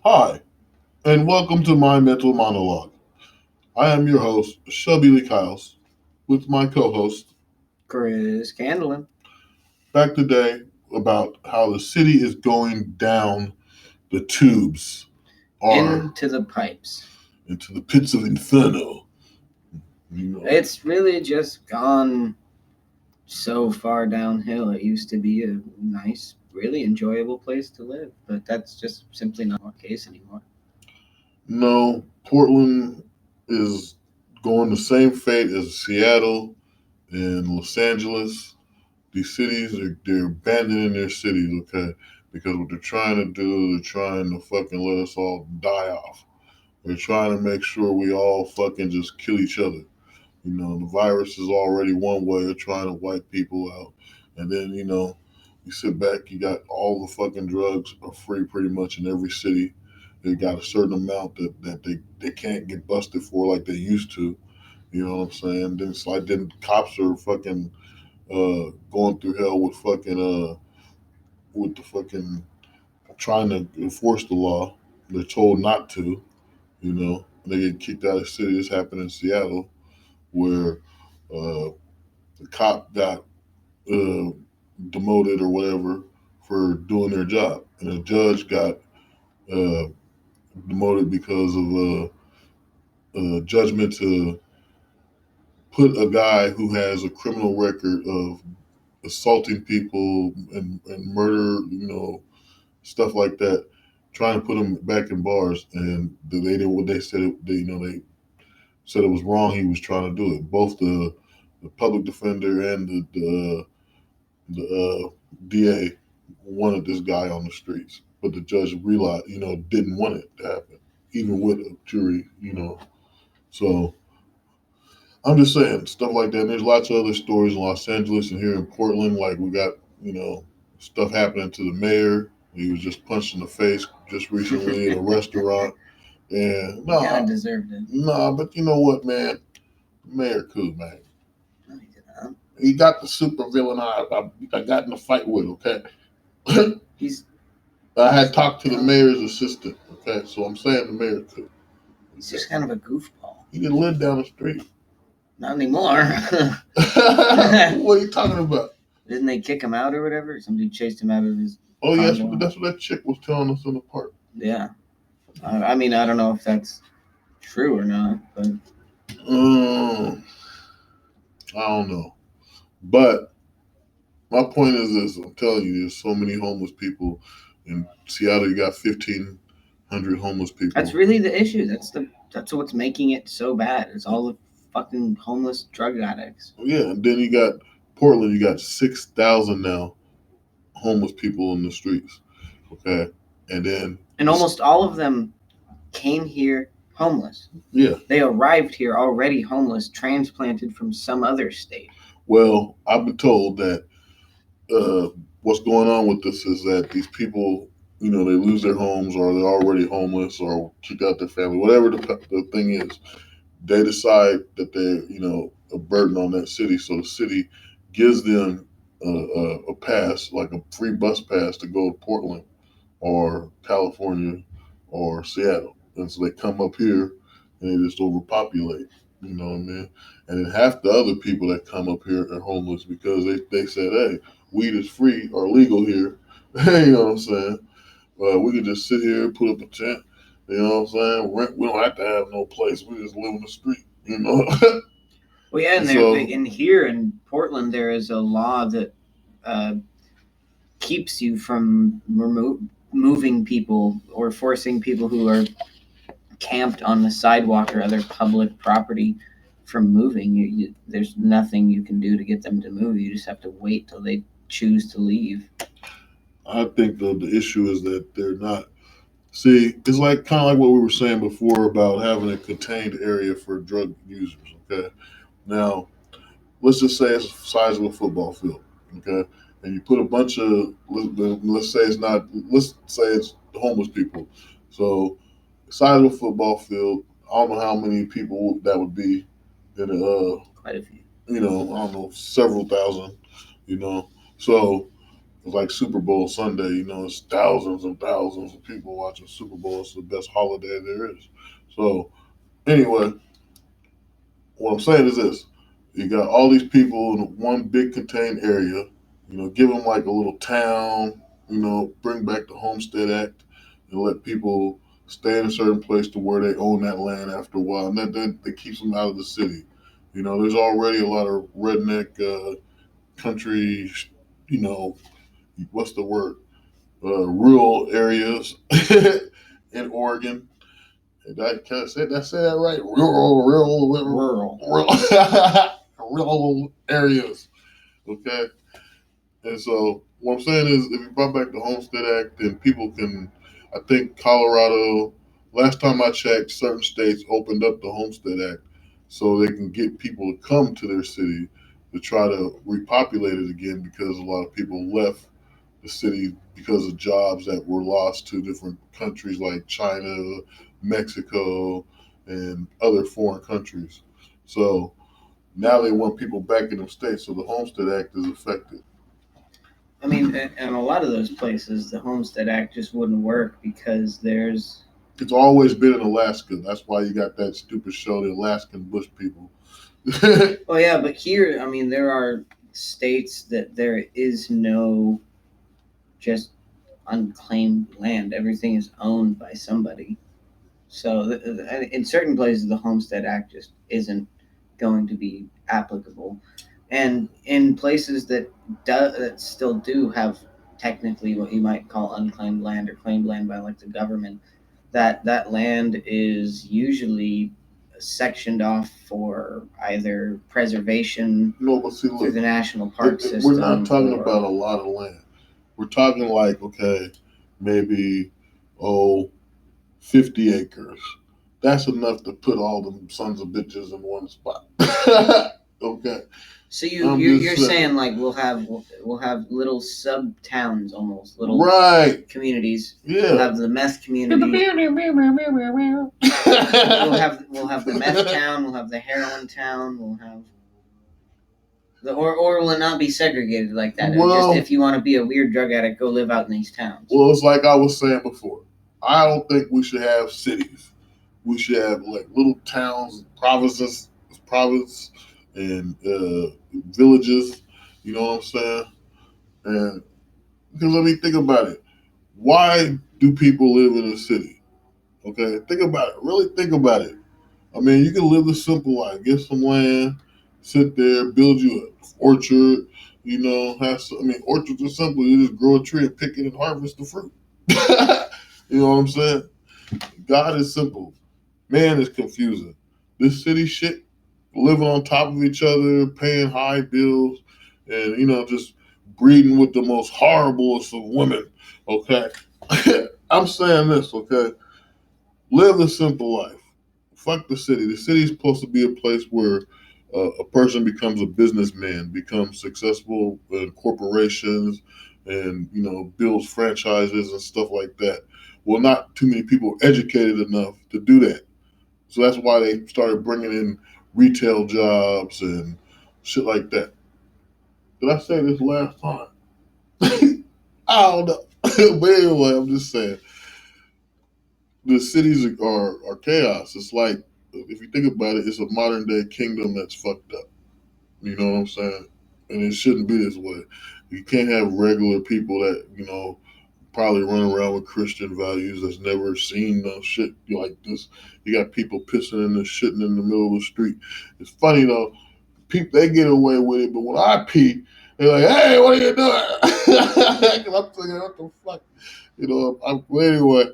Hi, and welcome to my Mental Monologue. I am your host, Shelby Lee Kyles, with my co host, Chris Candlin. back today about how the city is going down the tubes or Into the pipes. into the pits of inferno. You know, It's really just gone so far downhill. It used to be a nice, really enjoyable place to live, but that's just simply not the case anymore. no, Portland is going the same fate as Seattle and Los Angeles. These cities are they're abandoning their cities, okay? Because what they're trying to do, they're trying to fucking let us all die off. They're trying to make sure we all fucking just kill each other. You know, the virus is already one way of trying to wipe people out. And then, you sit back, you got all the fucking drugs are free pretty much in every city. They got a certain amount that they can't get busted for like they used to. You know what I'm saying? Then it's like then cops are fucking going through hell with the fucking trying to enforce the law. They're told not to, they get kicked out of the city. This happened in Seattle where the cop got uh, demoted or whatever for doing their job, and a judge got uh, demoted because of judgment to put a guy who has a criminal record of assaulting people and murder, stuff like that, trying to put him back in bars, and they did what they said. They said it was wrong. He was trying to do it. Both the public defender and the DA wanted this guy on the streets, but the judge realized, didn't want it to happen, even with a jury, So I'm just saying stuff like that. And there's lots of other stories in Los Angeles and here in Portland. Like we got, stuff happening to the mayor. He was just punched in the face just recently in a restaurant. And He kind nah, of deserved it. nah, but you know what, man? Mayor cool, man. No, he did not. He got the super villain I got in a fight with, okay? He's I he's had talked to the dumb. mayor's assistant, okay? So I'm saying the mayor cool. He's Okay? just kind of a goofball. He didn't live down the street. Not anymore. What are you talking about? Didn't they kick him out or whatever? Somebody chased him out of his Oh, yes, condo. that's what that chick was telling us in the park. Yeah. I mean, I don't know if that's true or not, but Um, I don't know. But my point is this: I'm telling you, there's so many homeless people in Seattle. You got 1,500 homeless people. that's really the issue. That's what's making it so bad. It's all the fucking homeless drug addicts. Yeah, and then you got Portland. You got 6,000 now homeless people in the streets. Okay, and then And almost all of them came here homeless. yeah. They arrived here already homeless, transplanted from some other state. Well, I've been told that uh, what's going on with this is that these people, they lose their homes or they're already homeless or kicked out their family, whatever the thing is. They decide that they're, a burden on that city. So the city gives them a pass, like a free bus pass to go to Portland or California or Seattle. And so they come up here and they just overpopulate. You know what I mean? And then half the other people that come up here are homeless because they said, hey, weed is free or legal here. You know what I'm saying? We could just sit here, put up a tent. You know what I'm saying? Rent. We don't have to have no place. We just live in the street. You know. Well, yeah, and So in here in Portland, there is a law that uh, keeps you from moving people or forcing people who are camped on the sidewalk or other public property from moving. There's nothing you can do to get them to move. You just have to wait till they choose to leave. I think the issue is that they're not. See, it's like kind of like what we were saying before about having a contained area for drug users. Okay, now let's just say it's the size of a football field. Okay, and you put a bunch of let's say it's not. Let's say it's homeless people. So size of a football field. I don't know how many people that would be in Quite a few. I don't know, several thousand. You know, so It's like Super Bowl Sunday. It's thousands and thousands of people watching Super Bowl. It's the best holiday there is. So anyway, what I'm saying is this: you got all these people in one big contained area. Give them like a little town. Bring back the Homestead Act and let people stay in a certain place to where they own that land after a while, and that keeps them out of the city. There's already a lot of redneck country. You know, what's the word? Rural areas in Oregon. Can I say that right? Rural. Rural areas. Okay. And so what I'm saying is, if you brought back the Homestead Act, then people can. I think Colorado. Last time I checked, certain states opened up the Homestead Act so they can get people to come to their city to try to repopulate it again because a lot of people left the city because of jobs that were lost to different countries like China, Mexico, and other foreign countries. So now they want people back in them states, so the Homestead Act is effective. I mean, and a lot of those places, the Homestead Act just wouldn't work because there's. It's always been in Alaska. That's why you got that stupid show, the Alaskan Bush People. Oh yeah, but here, I mean, there are states that there is no just unclaimed land. Everything is owned by somebody. So in certain places, the Homestead Act just isn't going to be applicable, and in places that still do have technically what you might call unclaimed land or claimed land by like the government, that land is usually sectioned off for either preservation No, but see, through look, the national park we're not system talking or. about a lot of land. We're talking like, okay, maybe, oh, 50 acres. That's enough to put all them sons of bitches in one spot. Okay. So I'm you're just saying. saying like we'll have little sub towns, almost little Right. communities. Yeah. We'll have the meth community. We'll have the meth town. We'll have the heroin town. We'll have or will it not be segregated like that? Well, just if you want to be a weird drug addict, go live out in these towns. Well, it's like I was saying before. I don't think we should have cities. We should have like little towns, province, and villages. You know what I'm saying? And because let me think about it. Why do people live in a city? Okay, think about it. Really think about it. I mean, you can live a simple life. Get some land, sit there, build you an orchard. Orchards are simple. You just grow a tree and pick it and harvest the fruit. You know what I'm saying? God is simple. Man is confusing. This city shit, living on top of each other, paying high bills, and just breeding with the most horriblest of women. Okay, I'm saying this. Okay, live a simple life. Fuck the city. The city is supposed to be a place where a person becomes a businessman, becomes successful in corporations, and builds franchises and stuff like that. Well, not too many people are educated enough to do that, so that's why they started bringing in retail jobs and shit like that. Did I say this last time? I don't know, but anyway, I'm just saying the cities are chaos. It's like if you think about it, it's a modern day kingdom that's fucked up. You know what I'm saying? And it shouldn't be this way. You can't have regular people that probably run around with Christian values that's never seen no shit like this. You got people pissing and shitting in the middle of the street. It's funny though. People they get away with it, but when I pee, they're like, "Hey, what are you doing?" Because I'm thinking, "What the fuck?" Anyway.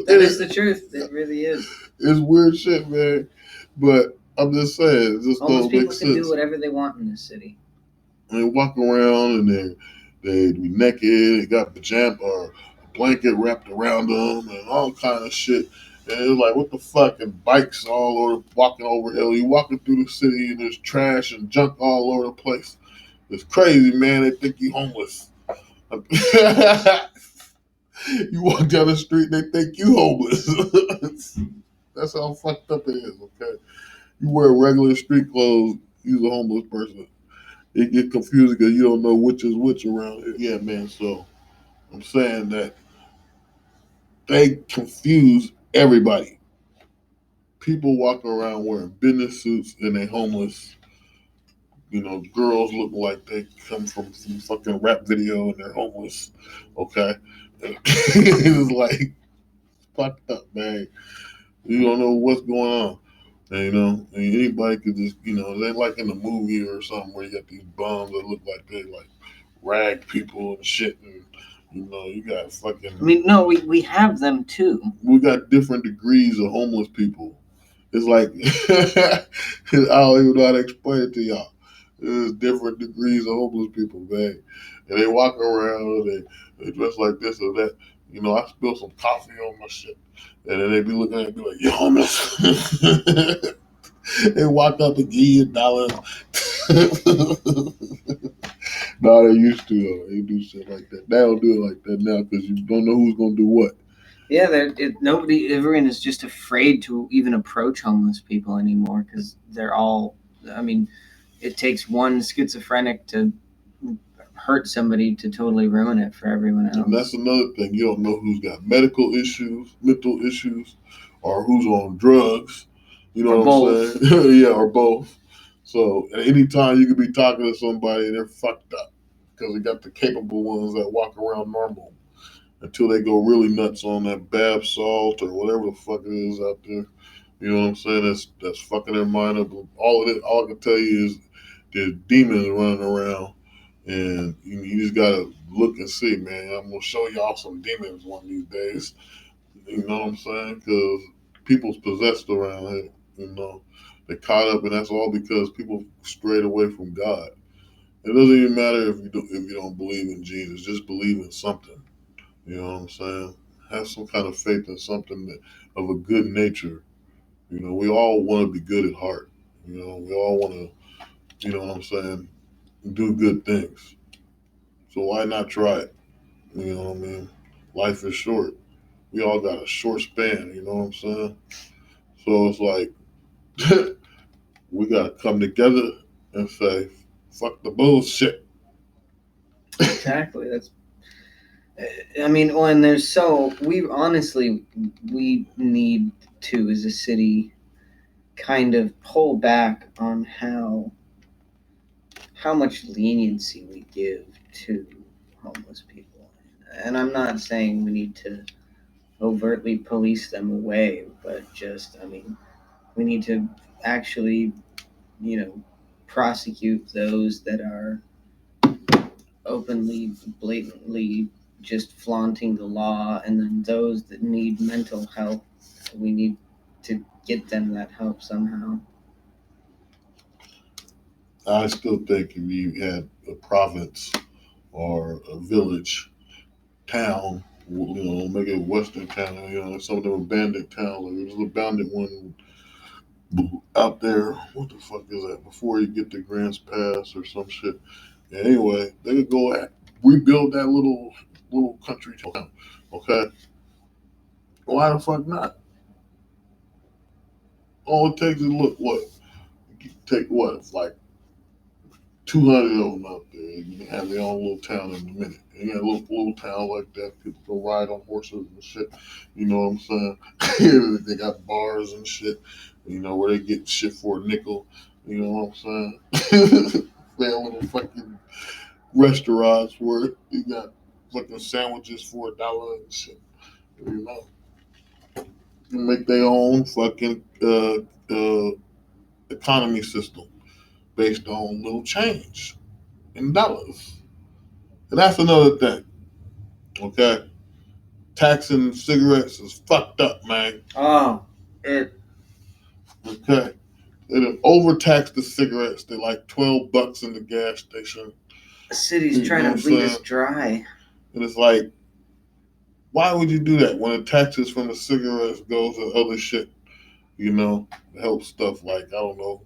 That is the truth. It really is. It's weird shit, man. But I'm just saying, it just Homeless don't make people can sense. do whatever they want in this city. They walk around and they be naked, they got pajama or a blanket wrapped around them and all kind of shit. And it's like, what the fuck? And bikes all over, walking over hill. You walking through the city and there's trash and junk all over the place. It's crazy, man. They think you homeless. You walk down the street, they think you homeless. That's how fucked up it is. Okay, you wear regular street clothes, you're a homeless person. It get confusing because you don't know which is which around here. Yeah, man. So I'm saying that they confuse everybody. People walking around wearing business suits and they homeless. Girls look like they come from some fucking rap video and they're homeless. Okay, it's like fucked up, man. You don't know what's going on. And, anybody could just, they like in a movie or something where you got these bums that look like they like rag people and shit, and you got I mean, no, we have them too. we got different degrees of homeless people. It's like I don't even know how to explain it to y'all. There's different degrees of homeless people, man. And they walk around and they dress like this or that. I spill some coffee on my shit. And then they be looking at me like, you homeless. They walk up and give you $1. No, they used to though. They do shit like that. They don't do it like that now because you don't know who's gonna do what. Yeah, everyone is just afraid to even approach homeless people anymore because they're all. I mean, it takes one schizophrenic to hurt somebody to totally ruin it for everyone else. And that's another thing. You don't know who's got medical issues, mental issues, or who's on drugs. You know Or what both. I'm saying? Yeah, or both. So at any time you could be talking to somebody and they're fucked up because they got the capable ones that walk around normal until they go really nuts on that bath salt or whatever the fuck it is out there. You know what I'm saying? That's fucking their mind up. All of it. All I can tell you is there's demons running around, and you just gotta look and see, man. I'm gonna show y'all some demons one of these days. You know what I'm saying? Because people's possessed around here. You know, they caught up, and that's all because people strayed away from God. It doesn't even matter if you don't believe in Jesus. Just believe in something. You know what I'm saying? Have some kind of faith in something of a good nature. We all want to be good at heart. We all want to, what I'm saying, do good things. So why not try it? You know what I mean? Life is short. We all got a short span. You know what I'm saying? So it's like we got to come together and say, fuck the bullshit. Exactly. That's. I mean, when there's we honestly we need to as a city kind of pull back on how much leniency we give to homeless people. And I'm not saying we need to overtly police them away, but just, I mean, we need to actually, you know, prosecute those that are openly, blatantly just flaunting the law, and then those that need mental help, we need to get them that help somehow. I still think if you had a province or a village, town, make it a western town, some of them abandoned towns, like there's an abandoned one out there. What the fuck is that? Before you get to Grants Pass or some shit. Anyway, they could go rebuild that little country town. Okay, why the fuck not? All it takes is look what take what it's like 200 of them out there. You can have their own little town in a minute. And you got a little town like that. People can ride on horses and shit. You know what I'm saying? They got bars and shit. Where they get shit for a nickel. You know what I'm saying? They have little fucking restaurants where you got fucking sandwiches for $1 and shit. You know, you make their own fucking economy system based on little change in dollars. And that's another thing. Okay, taxing cigarettes is fucked up, man. Oh, it. Okay, they done overtaxed the cigarettes. They're like $12 in the gas station. The city's You know trying what I'm to bleed us saying? dry. And it's like, why would you do that when the taxes from the cigarettes goes to other shit? Help stuff like I don't know,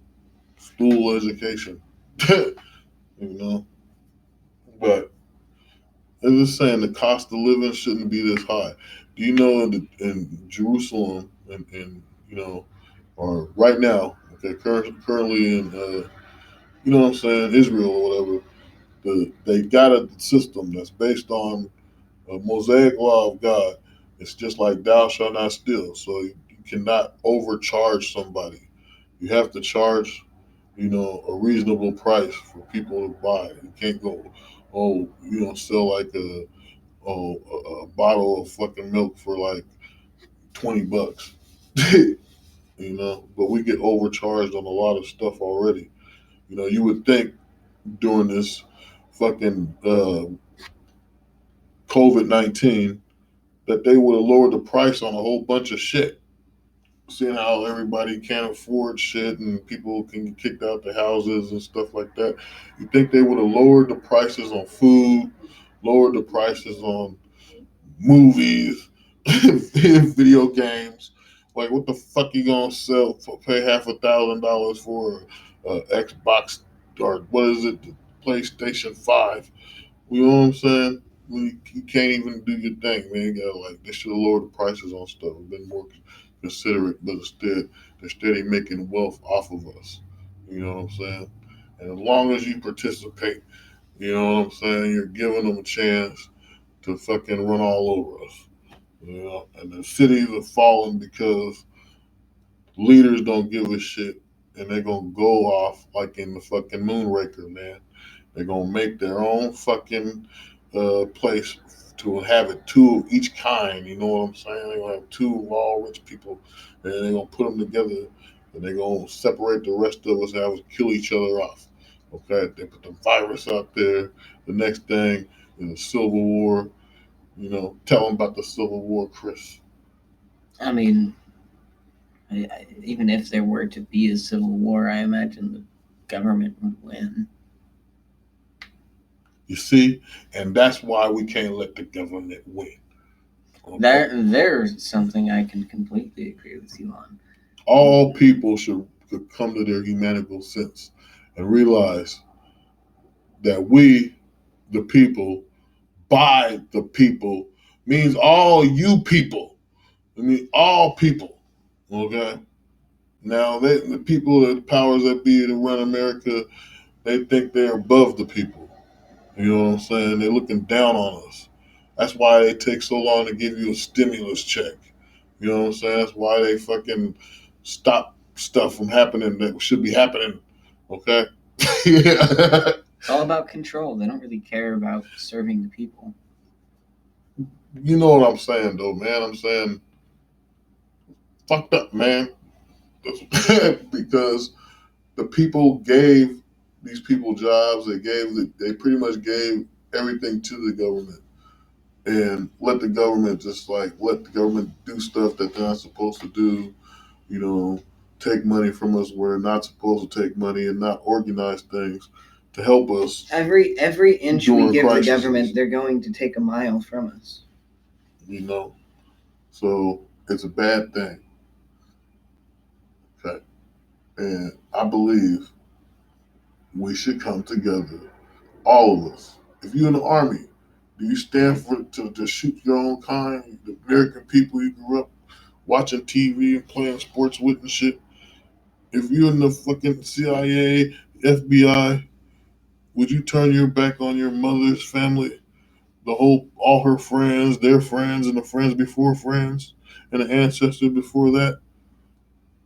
school education. you know, but I'm just saying the cost of living shouldn't be this high. Do you know in Jerusalem and or right now, okay, currently in you know what I'm saying, Israel or whatever, they got a system that's based on a Mosaic law of God. It's just like thou shalt not steal. So you cannot overcharge somebody. You have to charge, a reasonable price for people to buy. You can't go, oh, you don't sell like a bottle of fucking milk for like $20. But we get overcharged on a lot of stuff already. You would think during this fucking COVID-19 that they would have lowered the price on a whole bunch of shit. Seeing how everybody can't afford shit and people can get kicked out their houses and stuff like that, you think they would have lowered the prices on food, lowered the prices on movies, video games. Like, what the fuck you gonna sell for? Pay $500,000 for Xbox or what is it, the PlayStation 5? You know what I'm saying? You can't even do your thing, man. You gotta, like, they should have lowered the prices on stuff, been more considerate, but instead they're steady making wealth off of us. You know what I'm saying? And as long as you participate, you know what I'm saying, you're giving them a chance to fucking run all over us. And the cities are falling because leaders don't give a shit, and they're gonna go off like in the fucking Moonraker, man. They're gonna make their own fucking place to have it two of each kind. You know what I'm saying? They're gonna have two of all rich people, and they're gonna put them together, and they're gonna separate the rest of us and have us kill each other off. Okay, they put the virus out there. The next thing is a civil war. Tell them about the Civil War, Chris. I mean, even if there were to be a civil war, I imagine the government would win. You see, and that's why we can't let the government win. Okay? There's something I can completely agree with you on. All people should come to their humanical sense and realize that we, the people, by the people, means all you people. I mean, all people. Okay? Now, the people, the powers that be to run America, they think they're above the people. You know what I'm saying? They're looking down on us. That's why they take so long to give you a stimulus check. You know what I'm saying? That's why they fucking stop stuff from happening that should be happening. Okay? It's all about control. They don't really care about serving the people. You know what I'm saying, though, man? I'm saying, fucked up, man. Because the people gave these people jobs. They pretty much gave everything to the government, and let the government do stuff that they're not supposed to do. You know, take money from us where they're not supposed to take money, and not organize things to help us. Every inch we give the government, they're going to take a mile from us. So it's a bad thing. Okay, and I believe we should come together, all of us. If you're in the army, do you stand to shoot your own kind? The American people you grew up watching TV and playing sports with and shit. If you're in the fucking CIA, FBI, would you turn your back on your mother's family, all her friends, their friends, and the friends before friends, and the ancestors before that?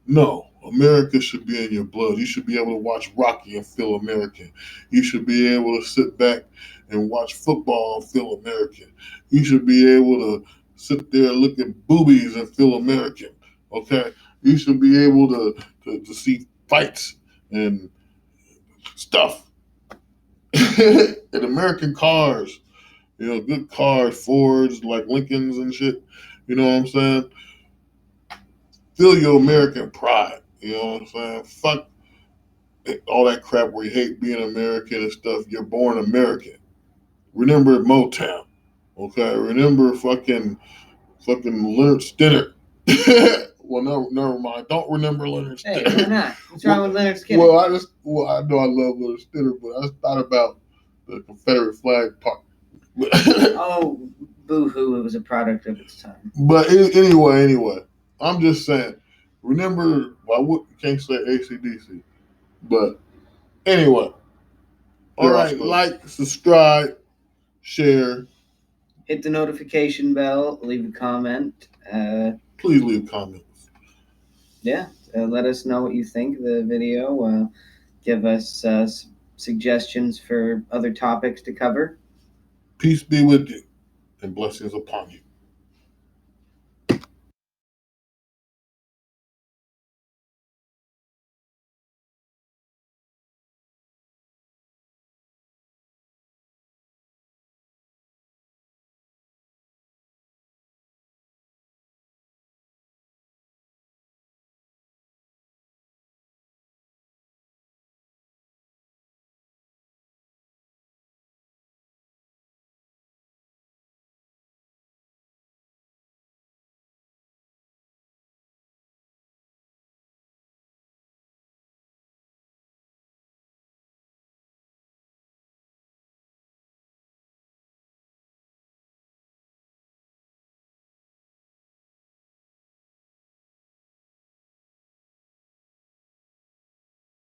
No. America should be in your blood. You should be able to watch Rocky and feel American. You should be able to sit back and watch football and feel American. You should be able to sit there and look at boobies and feel American. Okay? You should be able to see fights and stuff. And American cars. Good cars, Fords, like Lincolns and shit. You know what I'm saying? Feel your American pride. You know what I'm saying? Fuck all that crap where you hate being American and stuff. You're born American. Remember Motown. Okay? Remember fucking Leonard Skinner. Well, no, never mind. Don't remember Leonard Skinner. Hey, why not? What's wrong with Leonard Skinner? Well, I know I love Leonard Skinner, but I just thought about the Confederate flag part. Oh, boo-hoo, it was a product of its time. But anyway, I'm just saying, remember, can't say ACDC, but Anyway, all You're right, awesome. like, subscribe, share. Hit the notification bell. Leave a comment. Please leave comments. Yeah, let us know what you think of the video. Give us suggestions for other topics to cover. Peace be with you and blessings upon you.